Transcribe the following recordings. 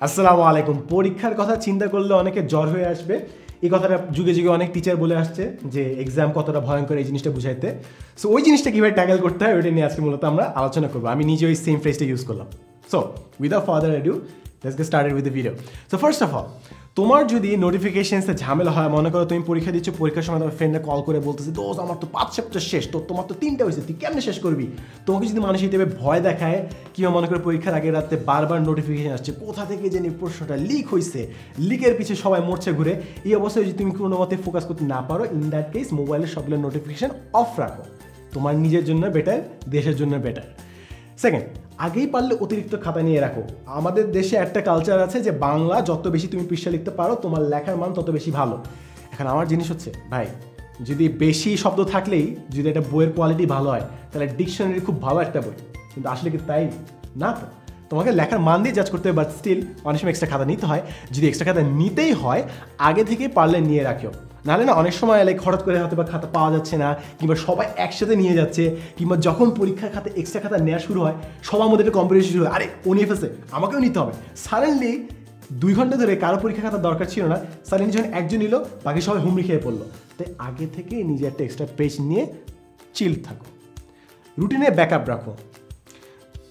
আসসালামু আলাইকুম। পরীক্ষার কথা চিন্তা করলে অনেকে জ্বর হয়ে আসবে। এই কথাটা যুগে যুগে অনেক টিচার বলে আসছে যে এক্সাম কতটা ভয়ঙ্কর এই জিনিসটা বুঝাইতে। সো ওই জিনিসটা কীভাবে ট্যাকেল করতে হয় ওইটা নিয়ে আজকে মূলত আমরা আলোচনা করবো। আমি নিজে ওই সেম ফ্রেজটা ইউজ করলাম। So without further ado let's get started with the video. So first of all, তোমার যদি নোটিফিকেশনসে ঝামেলা হয়, মনে করো তুমি পরীক্ষা দিচ্ছ, পরীক্ষার সময় তোমার ফ্রেন্ডে কল করে বলতেছে দোস্ত আমার তো 5 চ্যাপ্টার শেষ, তোমার তো 3টা হয়েছে, তুই কেমনে শেষ করবি? তোমাকে যদি মানুষ হিসেবে ভয় দেখায় কিংবা মনে করো পরীক্ষার আগে রাতে বারবার নোটিফিকেশন আসছে কোথা থেকে জানি প্রশ্নটা লিক হয়েছে, লিকের পিছিয়ে সবাই মরছে ঘুরে, এই অবস্থায় যদি তুমি কোনো মতে ফোকাস করতে না পারো, ইন দ্যাট কেস মোবাইলের সবগুলো নোটিফিকেশন অফ রাখো। তোমার নিজের জন্য বেটার, দেশের জন্য বেটার। সেকেন্ড, আগেই পারলে অতিরিক্ত খাতা নিয়ে রাখো। আমাদের দেশে একটা কালচার আছে যে বাংলা যত বেশি তুমি পৃষ্ঠা লিখতে পারো তোমার লেখার মান তত বেশি ভালো। এখন আমার জিনিস হচ্ছে ভাই, যদি বেশি শব্দ থাকলেই যদি একটা বইয়ের কোয়ালিটি ভালো হয় তাহলে ডিকশনারি খুব ভালো একটা বই, কিন্তু আসলে কি তাই না? তো তোমাকে লেখার মান দিয়ে জাজ করতে হবে, বাট স্টিল অনেক সময় এক্সট্রা খাতা নিতে হয়। যদি এক্সট্রা খাতা নিতেই হয় আগে থেকে পারলে নিয়ে রাখিও, নাহলে না অনেক সময় লাইক হঠাৎ করে হয়তো বা খাতা পাওয়া যাচ্ছে না, কিংবা সবাই একসাথে নিয়ে যাচ্ছে, কিংবা যখন পরীক্ষার খাতা এক্সট্রা খাতা নেওয়া শুরু হয় সবার মধ্যে একটা কম্পিটিশন শুরু হয়, আরে ও নিয়ে ফেলছে আমাকেও নিতে হবে। সাডেনলি 2 ঘন্টা ধরে কারো পরীক্ষা খাতা দরকার ছিল না, সাডেনলি যখন একজন নিল বাকি সবাই হুমড়ি খেয়ে পড়লো। তাই আগে থেকে নিজে একটা এক্সট্রা পেজ নিয়ে চিল থাকো, রুটিনে ব্যাকআপ রাখো।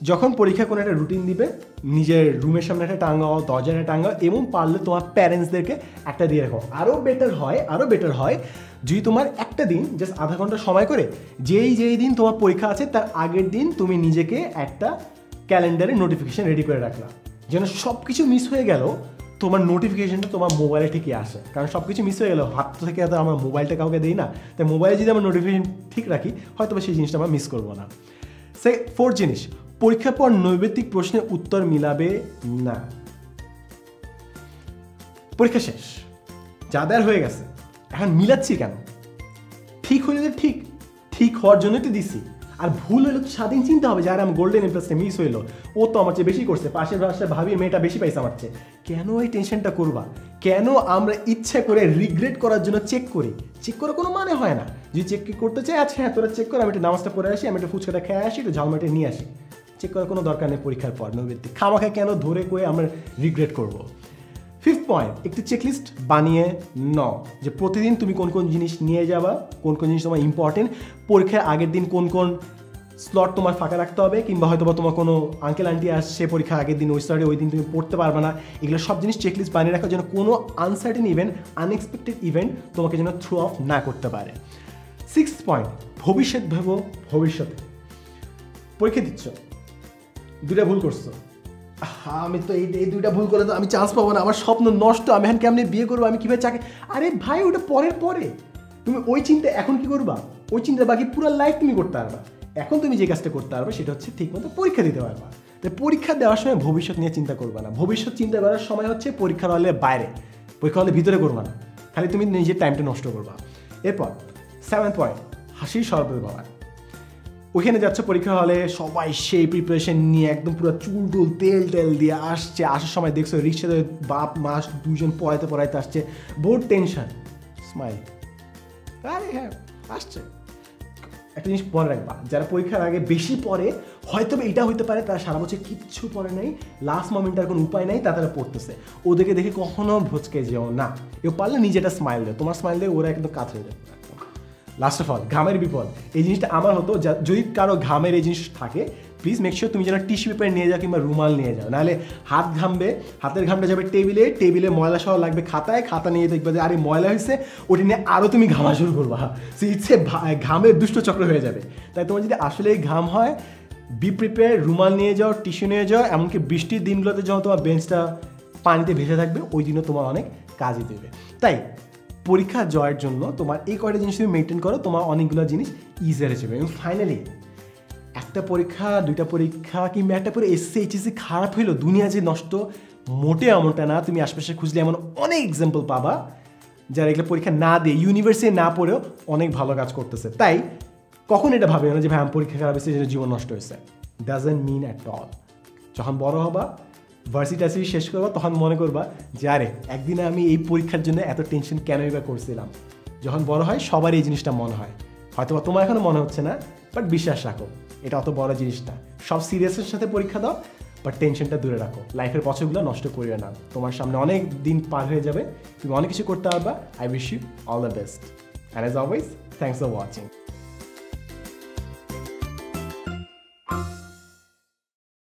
যখন পরীক্ষা কোনো একটা রুটিন দিবে নিজের রুমের সামনে একটা টাঙ্গাও, দরজায় টাঙ্গাও, এবং পারলে তোমার প্যারেন্টসদেরকে একটা দিয়ে রাখো। আরও বেটার হয় যদি তোমার একটা দিন জাস্ট আধা ঘন্টা সময় করে যেই দিন তোমার পরীক্ষা আছে তার আগের দিন তুমি নিজেকে একটা ক্যালেন্ডারে নোটিফিকেশান রেডি করে রাখলাম, যেন সব কিছু মিস হয়ে গেল তোমার নোটিফিকেশানটা তোমার মোবাইলে ঠিকই আসে। কারণ সব কিছু মিস হয়ে গেল হাত থেকে তো আমরা মোবাইলটা কাউকে দিই না, তাই মোবাইলে যদি আমরা নোটিফিকেশান ঠিক রাখি হয়তো সেই জিনিসটা আমরা মিস করবো না। ফোর্থ জিনিস, পরীক্ষার পর নৈবেদিক প্রশ্নের উত্তর মিলাবে না। পরীক্ষা শেষ, যা দেয়ার হয়ে গেছে, এখন মিলাচ্ছি কেন? ঠিক হইলে তো ঠিক হওয়ার জন্যই তো দিছি, আর ভুল হইলে তো স্বাধীন চিন্তা হবে যে আর আমি গোল্ডেন এমপ্রেসটা মিস হইলো, ও তো আমার চেয়ে বেশি করছে, পাশের বাসায় ভাবি মেয়েটা বেশি পাইছে আমার চেয়ে। কেন এই টেনশনটা করবা? কেন আমরা ইচ্ছা করে রিগ্রেট করার জন্য চেক করার কোনো মানে হয় না। যদি চেক করতে চাই, আচ্ছা হ্যাঁ তোরা চেক কর, আমি একটু নামাজটা পড়ে আসি, আমি একটু ফুচকাটা খেয়ে আসি, একটু ঝালমাটে নিয়ে আসি। চেক করার কোনো দরকার নেই পরীক্ষার পর নৈবেদিক খামাখা কেন ধরে করে আমরা রিগ্রেট করব। 5th পয়েন্ট, একটি চেকলিস্ট বানিয়ে নাও যে প্রতিদিন তুমি কোন কোন জিনিস নিয়ে যাবা, কোন কোন জিনিস তোমার ইম্পর্টেন্ট, পরীক্ষার আগের দিন কোন কোন স্লট তোমার ফাঁকা রাখতে হবে, কিংবা হয়তো বা তোমার কোনো আঙ্কেল আন্টি আসছে পরীক্ষার আগের দিন, ওই স্লটে ওই দিন তুমি পড়তে পারবে না। এগুলো সব জিনিস চেকলিস্ট বানিয়ে রাখা যেন কোনো আনসার্টেন ইভেন্ট, আনএক্সপেক্টেড ইভেন্ট তোমাকে যেন থ্রু অফ না করতে পারে। 6th পয়েন্ট, ভবিষ্যৎ ভেবো। ভবিষ্যতে পরীক্ষা দিচ্ছ, 2টা ভুল করছো, আমি তো এই 2টা ভুল করলে তো আমি চান্স পাবো না, আমার স্বপ্ন নষ্ট, আমি এখন কেমনি বিয়ে করবো, আমি কীভাবে চাকরি, আরে ভাই ওটা পরে তুমি ওই চিন্তা এখন কি করবা? ওই চিন্তা বাকি পুরো লাইফ তুমি করতে পারবা। এখন তুমি যে কাজটা করতে পারবে সেটা হচ্ছে ঠিক মতো পরীক্ষা দিতে পারবা। তাই পরীক্ষা দেওয়ার সময় ভবিষ্যৎ নিয়ে চিন্তা করবা না। ভবিষ্যৎ চিন্তা করার সময় হচ্ছে পরীক্ষার হলের বাইরে, পরীক্ষা হলের ভিতরে করবা না, খালি তুমি নিজের টাইমটা নষ্ট করবা। এরপর 7th পয়েন্ট, হাসির শরবত ব্যবহার। ওইখানে যাচ্ছে পরীক্ষা হলে, সবাই সেই প্রিপারেশন নিয়ে একদম পুরো চুল টুল তেল দিয়ে আসছে, আসার সময় দেখছো রিক্সাতে বাপ মাস 2জন পড়াইতে আসছে, বহুত টেনশন, স্মাইল, আরে হ্যাঁ আসছে। একটা জিনিস মনে রাখবা, যারা পরীক্ষার আগে বেশি পড়ে হয়তো এটা হইতে পারে তারা সারা বছর কিচ্ছু পড়ে নাই, লাস্ট মোমেন্টে আর কোনো উপায় নাই, তারা পড়তেছে, ওদেরকে দেখে কখনো ভচকে যেও না। এও পারলে নিজেটা স্মাইল দেয়, তোমার স্মাইল দিয়ে ওরা একদম কাত হয়ে যাবে। লাস্ট অফ অল, ঘামের বিপদ। এই জিনিসটা আমার হতো, যদি কারো ঘামের এই জিনিস থাকে প্লিজ মেক শিওর তুমি যেন টিস্যু পেপার নিয়ে যাও কিংবা রুমাল নিয়ে যাও, নাহলে হাত ঘামবে, হাতের ঘামটা যাবে টেবিলে ময়লা সহ লাগবে খাতা নিয়ে দেখবে যে আরে ময়লা হয়েছে, ওটি নিয়ে আরও তুমি ঘামা শুরু করবা, সে ইচ্ছে ঘামের দুষ্ট চক্র হয়ে যাবে। তাই তোমার যদি আসলে ঘাম হয়, বি প্রিপেয়ার, রুমাল নিয়ে যাও, টিস্যু নিয়ে যাও, এমনকি বৃষ্টির দিনগুলোতে যখন তোমার বেঞ্চটা পানিতে ভেসে থাকবে ওই দিনও তোমার অনেক কাজে দেবে। তাই পরীক্ষা জয়ের জন্য তোমার এই কয়টা জিনিস তুমি মেনটেন করো, তোমার অনেকগুলো জিনিস ইজিয়ার হয়ে যাবে। এবং ফাইনালি একটা পরীক্ষা, 2টা পরীক্ষা কিংবা একটা পরে এইচএসসি খারাপ হইলো দুনিয়া যে নষ্ট, মোটে এমনটা না। তুমি আশপাশে খুঁজলে এমন অনেক এক্সাম্পল পাবা যারা এগুলো পরীক্ষা না দিয়ে, ইউনিভার্সিটি না পড়েও অনেক ভালো কাজ করতেছে। তাই কখন এটা ভাবে না যে ভাই আমার পরীক্ষা খারাপ হয়েছে যেন জীবন নষ্ট হয়েছে, ডাজন্ট মিন অ্যাট অল। যখন বড় হবা, ভার্সিটি শেষ করবা, তখন মনে করবা যে আরে একদিনে আমি এই পরীক্ষার জন্য এত টেনশন কেনই বা করছিলাম। যখন বড় হয় সবার এই জিনিসটা মনে হয়, হয়তো বা তোমার এখনো মনে হচ্ছে না, বাট বিশ্বাস রাখো এটা অত বড় জিনিস না। সব সিরিয়াসের সাথে পরীক্ষা দাও, বাট টেনশনটা দূরে রাখো, লাইফের বছরগুলো নষ্ট করিও না, তোমার সামনে অনেক দিন পার হয়ে যাবে, তুমি অনেক কিছু করতে পারবা। I wish you all the best, and as always thanks for watching.